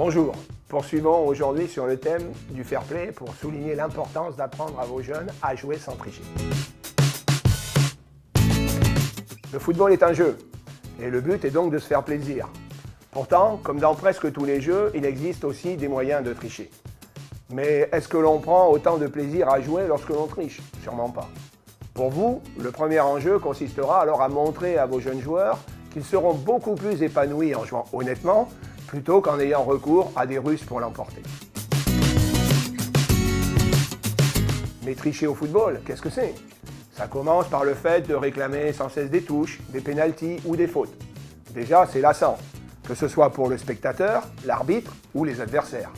Bonjour, poursuivons aujourd'hui sur le thème du fair play pour souligner l'importance d'apprendre à vos jeunes à jouer sans tricher. Le football est un jeu et le but est donc de se faire plaisir. Pourtant, comme dans presque tous les jeux, il existe aussi des moyens de tricher. Mais est-ce que l'on prend autant de plaisir à jouer lorsque l'on triche? Sûrement pas. Pour vous, le premier enjeu consistera alors à montrer à vos jeunes joueurs qu'ils seront beaucoup plus épanouis en jouant honnêtement plutôt qu'en ayant recours à des ruses pour l'emporter. Mais tricher au football, qu'est-ce que c'est? Ça commence par le fait de réclamer sans cesse des touches, des pénaltys ou des fautes. Déjà, c'est lassant, que ce soit pour le spectateur, l'arbitre ou les adversaires.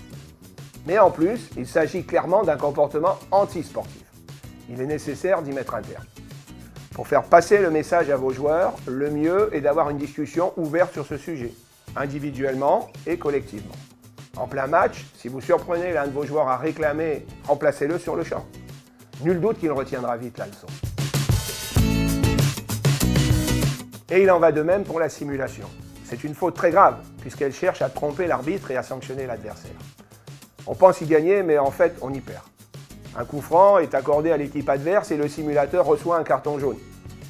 Mais en plus, il s'agit clairement d'un comportement anti-sportif. Il est nécessaire d'y mettre un terme. Pour faire passer le message à vos joueurs, le mieux est d'avoir une discussion ouverte sur ce sujet, individuellement et collectivement. En plein match, si vous surprenez l'un de vos joueurs à réclamer, remplacez-le sur le champ. Nul doute qu'il retiendra vite la leçon. Et il en va de même pour la simulation. C'est une faute très grave, puisqu'elle cherche à tromper l'arbitre et à sanctionner l'adversaire. On pense y gagner, mais en fait, on y perd. Un coup franc est accordé à l'équipe adverse et le simulateur reçoit un carton jaune.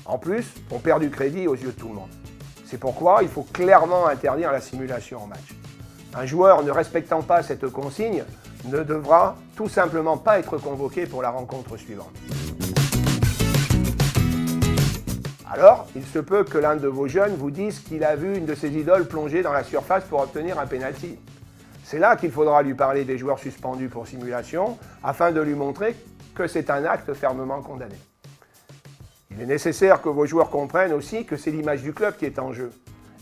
En plus, on perd du crédit aux yeux de tout le monde. C'est pourquoi il faut clairement interdire la simulation en match. Un joueur ne respectant pas cette consigne ne devra tout simplement pas être convoqué pour la rencontre suivante. Alors, il se peut que l'un de vos jeunes vous dise qu'il a vu une de ses idoles plonger dans la surface pour obtenir un pénalty. C'est là qu'il faudra lui parler des joueurs suspendus pour simulation afin de lui montrer que c'est un acte fermement condamné. Il est nécessaire que vos joueurs comprennent aussi que c'est l'image du club qui est en jeu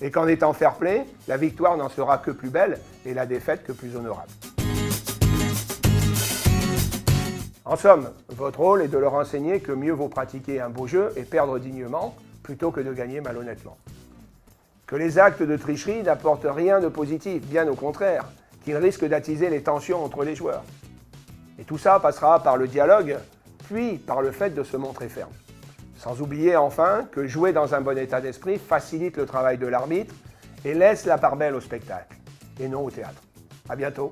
et qu'en étant fair play, la victoire n'en sera que plus belle et la défaite que plus honorable. En somme, votre rôle est de leur enseigner que mieux vaut pratiquer un beau jeu et perdre dignement plutôt que de gagner malhonnêtement. Que les actes de tricherie n'apportent rien de positif, bien au contraire, qu'ils risquent d'attiser les tensions entre les joueurs. Et tout ça passera par le dialogue, puis par le fait de se montrer ferme. Sans oublier enfin que jouer dans un bon état d'esprit facilite le travail de l'arbitre et laisse la part belle au spectacle, et non au théâtre. À bientôt.